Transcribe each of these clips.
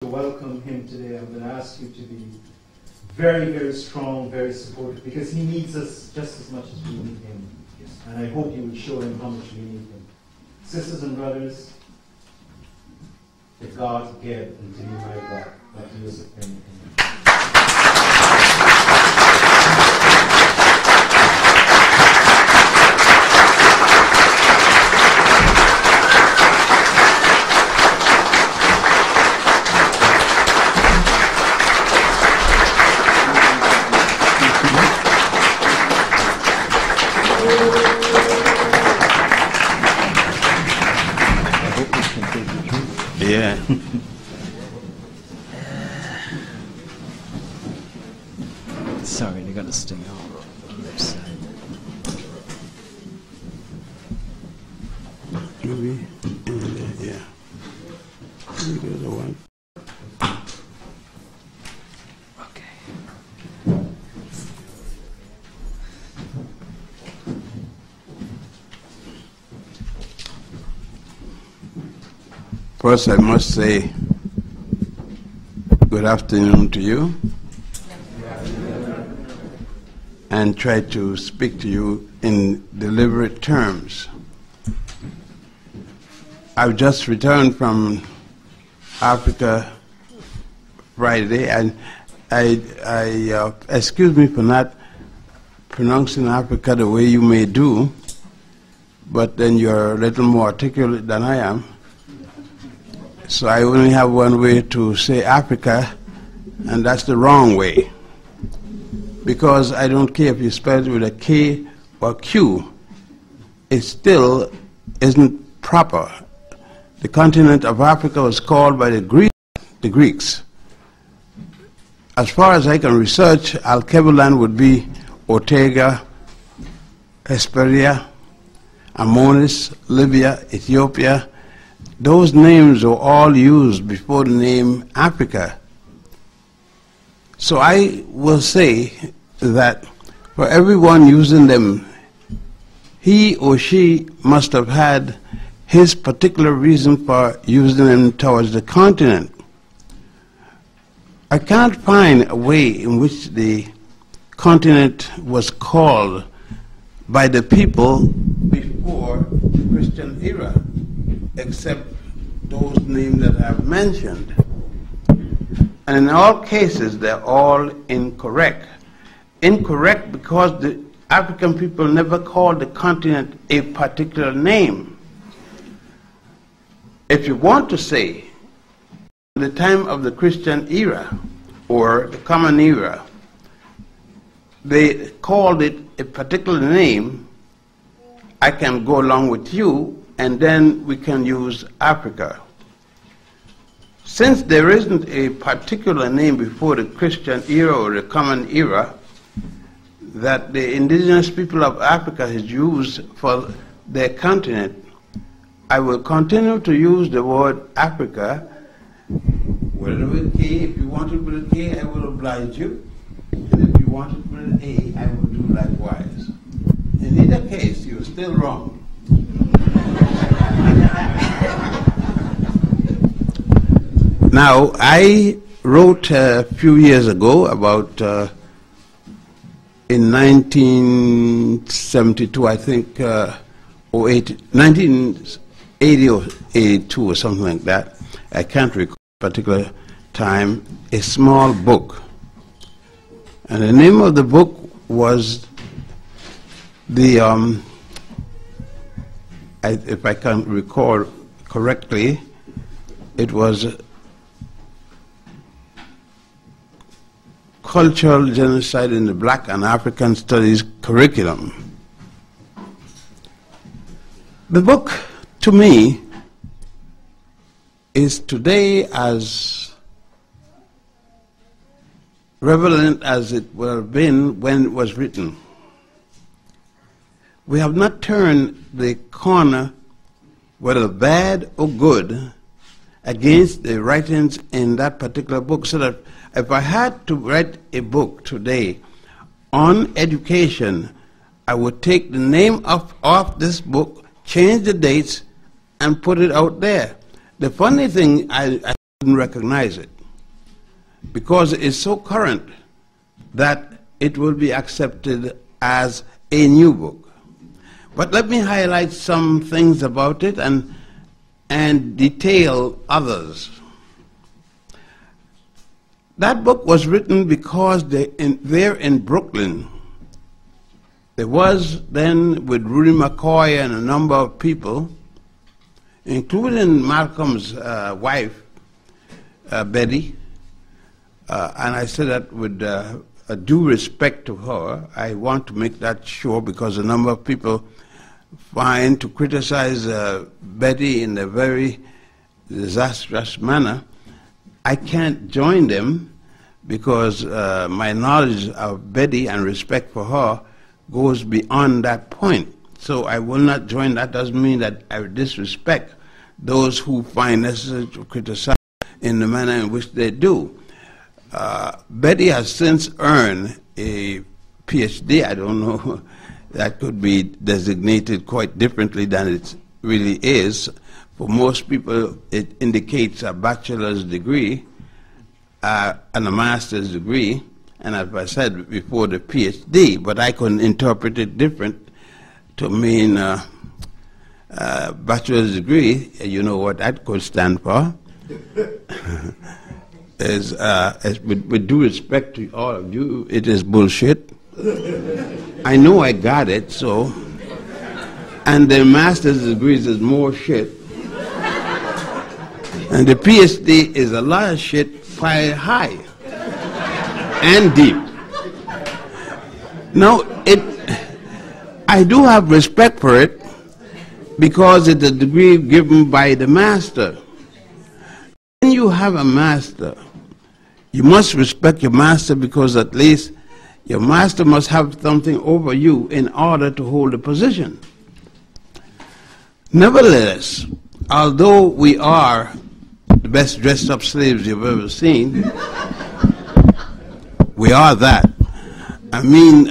to welcome him today, I'm going to ask you to be very, very strong, very supportive, because he needs us just as much as we need him. And I hope you will show him how much we need him. Sisters and brothers, the God gave unto me my God, Dr. Yosef Ben-Jochannan. Yeah. Sorry, they got to sting out on the left side. Maybe, yeah. Maybe the other one. Okay. First, I must say good afternoon to you and try to speak to you in deliberate terms. I've just returned from Africa Friday, and I excuse me for not pronouncing Africa the way you may do, but then you're a little more articulate than I am. So I only have one way to say Africa, and that's the wrong way. Because I don't care if you spell it with a K or Q, it still isn't proper. The continent of Africa was called by the Greeks. As far as I can research, Alkebulan would be Ortega, Hesperia, Amonis, Libya, Ethiopia. Those names were all used before the name Africa. So I will say that for everyone using them, he or she must have had his particular reason for using them towards the continent. I can't find a way in which the continent was called by the people before the Christian era, except those names that I've mentioned. And in all cases, they're all incorrect. Incorrect because the African people never called the continent a particular name. If you want to say the time of the Christian era or the Common Era, they called it a particular name, I can go along with you, and then we can use Africa. Since there isn't a particular name before the Christian era or the Common Era that the indigenous people of Africa has used for their continent, I will continue to use the word Africa, whether with K. If you want it with a K, I will oblige you. And if you want it with an A, I will do likewise. In either case, you're still wrong. Now, I wrote a few years ago about, in 1972, I think, or 1980 or 82 or something like that, I can't recall a particular time, a small book. And the name of the book was the, if I can recall correctly, it was Cultural Genocide in the Black and African Studies Curriculum. The book, to me, is today as relevant as it would have been when it was written. We have not turned the corner, whether bad or good, against the writings in that particular book, so that if I had to write a book today on education, I would take the name of this book, change the dates, and put it out there. The funny thing, I wouldn't recognize it because it's so current that it will be accepted as a new book. But let me highlight some things about it and detail others. That book was written because there in Brooklyn, there was then with Rudy McCoy and a number of people, including Malcolm's wife, Betty, and I say that with a due respect to her. I want to make that sure because a number of people find to criticize Betty in a very disastrous manner. I can't join them because my knowledge of Betty and respect for her goes beyond that point. So I will not join. That doesn't mean that I disrespect those who find necessary to criticize in the manner in which they do. Betty has since earned a PhD. I don't know, that could be designated quite differently than it really is. For most people, it indicates a bachelor's degree and a master's degree, and as I said before, the PhD, but I can interpret it different to mean bachelor's degree. You know what that could stand for. With due respect to all of you, it is bullshit. I know I got it, so. And the master's degrees is more shit. And the PhD is a lot of shit, quite high and deep. Now, I do have respect for it because it's a degree given by the master. When you have a master, you must respect your master because at least your master must have something over you in order to hold a position. Nevertheless, although we are the best dressed up slaves you've ever seen, we are that. I mean,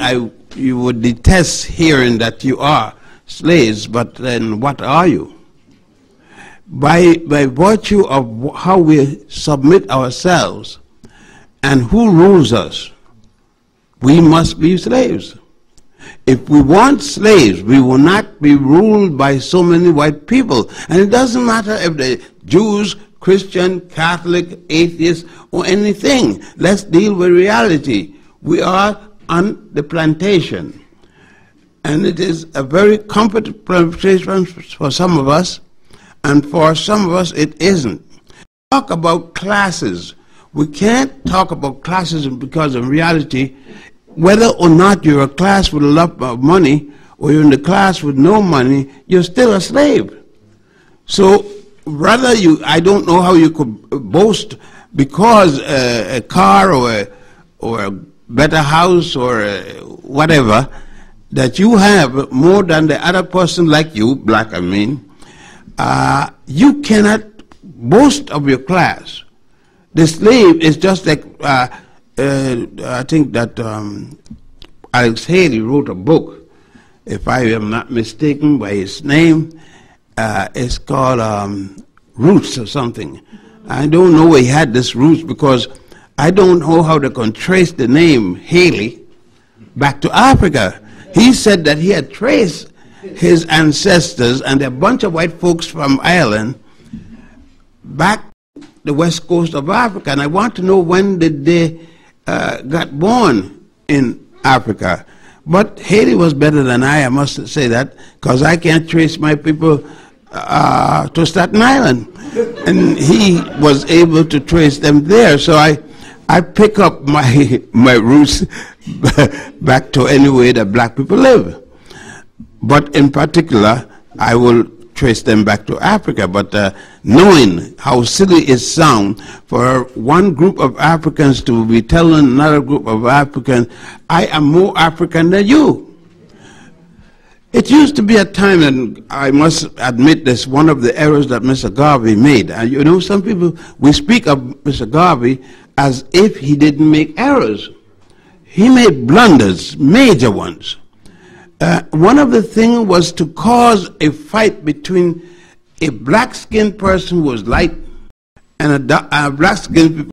you would detest hearing that you are slaves, but then what are you? By virtue of how we submit ourselves and who rules us, we must be slaves. If we want slaves, we will not be ruled by so many white people. And it doesn't matter if they're Jews, Christian, Catholic, atheist, or anything. Let's deal with reality. We are on the plantation. And it is a very comfortable plantation for some of us, and for some of us it isn't. Talk about classes. We can't talk about classes because in reality, whether or not you're a class with a lot of money or you're in the class with no money, you're still a slave. So rather I don't know how you could boast because a car or a better house or whatever, that you have more than the other person like you, black I mean, you cannot boast of your class. The slave is just like, I think that Alex Haley wrote a book, if I am not mistaken by his name. It's called Roots or something. I don't know where he had this roots because I don't know how they can trace the name Haley back to Africa. He said that he had traced his ancestors and a bunch of white folks from Ireland back the west coast of Africa, and I want to know when did they got born in Africa. But Haiti was better than I must say that, because I can't trace my people to Staten Island, and he was able to trace them there. So I pick up my roots back to anywhere that black people live. But in particular, I will trace them back to Africa. But knowing how silly it sounds for one group of Africans to be telling another group of Africans, I am more African than you. It used to be a time, and I must admit this, one of the errors that Mr. Garvey made. And you know, some people, we speak of Mr. Garvey as if he didn't make errors. He made blunders, major ones. One of the things was to cause a fight between a black-skinned person who was light and black skinned people